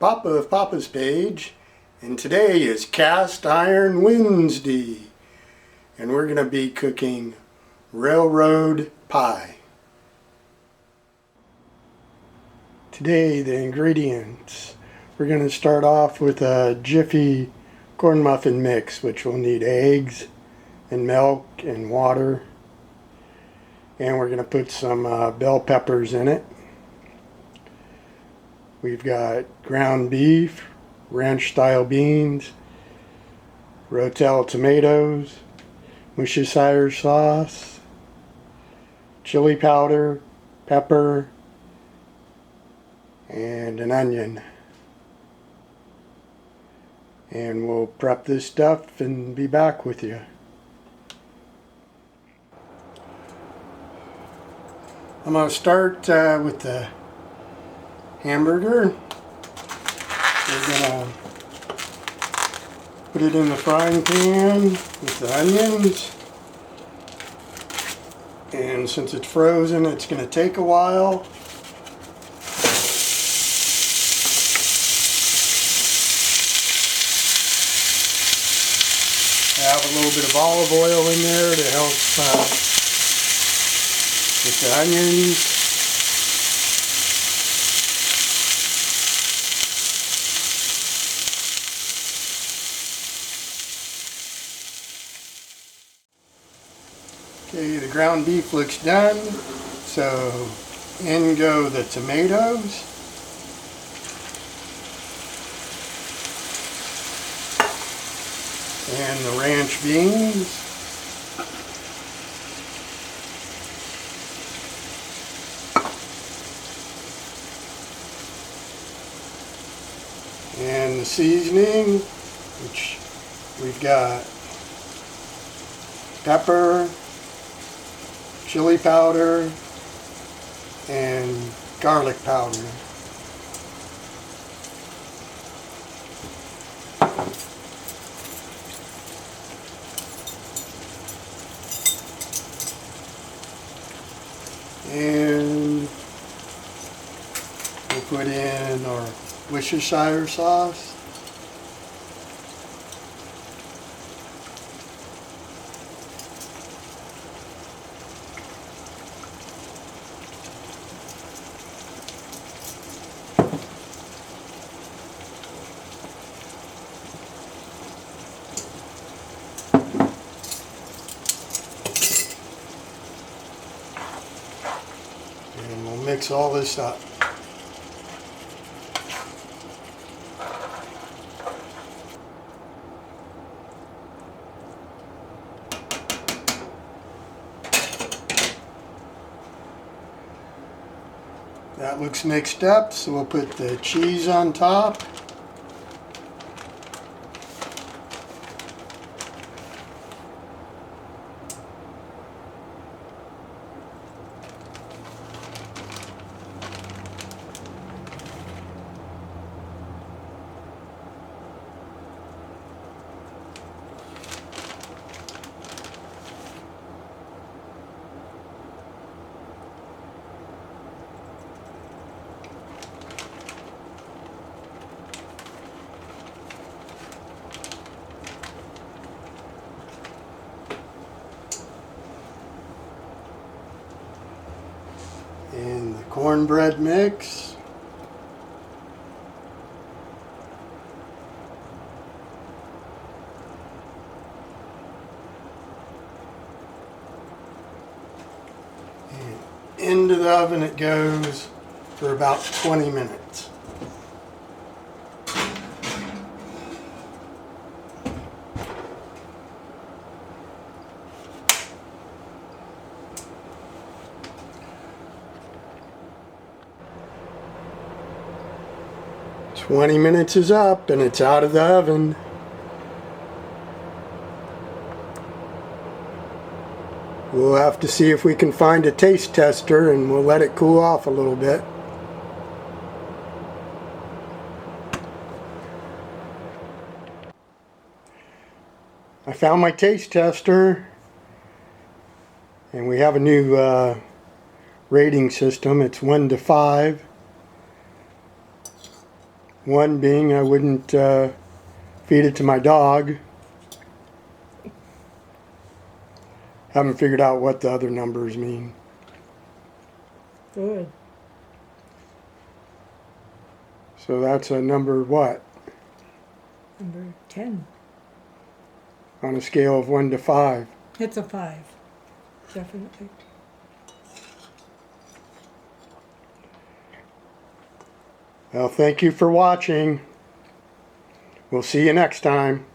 Papa of Papa's page, and today is Cast Iron Wednesday, and we're going to be cooking railroad pie. Today the ingredients, we're going to start off with a Jiffy corn muffin mix, which will need eggs and milk and water, and we're going to put some bell peppers in it. We've got ground beef, ranch style beans, Rotel tomatoes, Worcestershire sauce, chili powder, pepper, and an onion. And we'll prep this stuff and be back with you. I'm going to start with the hamburger. We're going to put it in the frying pan with the onions. And since it's frozen, it's going to take a while. I have a little bit of olive oil in there to help with the onions. Okay, the ground beef looks done, so in go the tomatoes. And the ranch beans. And the seasoning, which we've got pepper, chili powder, and garlic powder. And we'll put in our Worcestershire sauce. And we'll mix all this up. That looks mixed up, so we'll put the cheese on top. And the cornbread mix. And into the oven it goes for about 20 minutes. "20 minutes is up and it's out of the oven." We'll have to see if we can find a taste tester, and we'll let it cool off a little bit. I found my taste tester, and we have a new rating system. It's 1 to 5. One being I wouldn't feed it to my dog. Haven't figured out what the other numbers mean. Good. So that's a number what? Number 10. On a scale of 1 to 5. It's a 5. Definitely. Well, thank you for watching. We'll see you next time.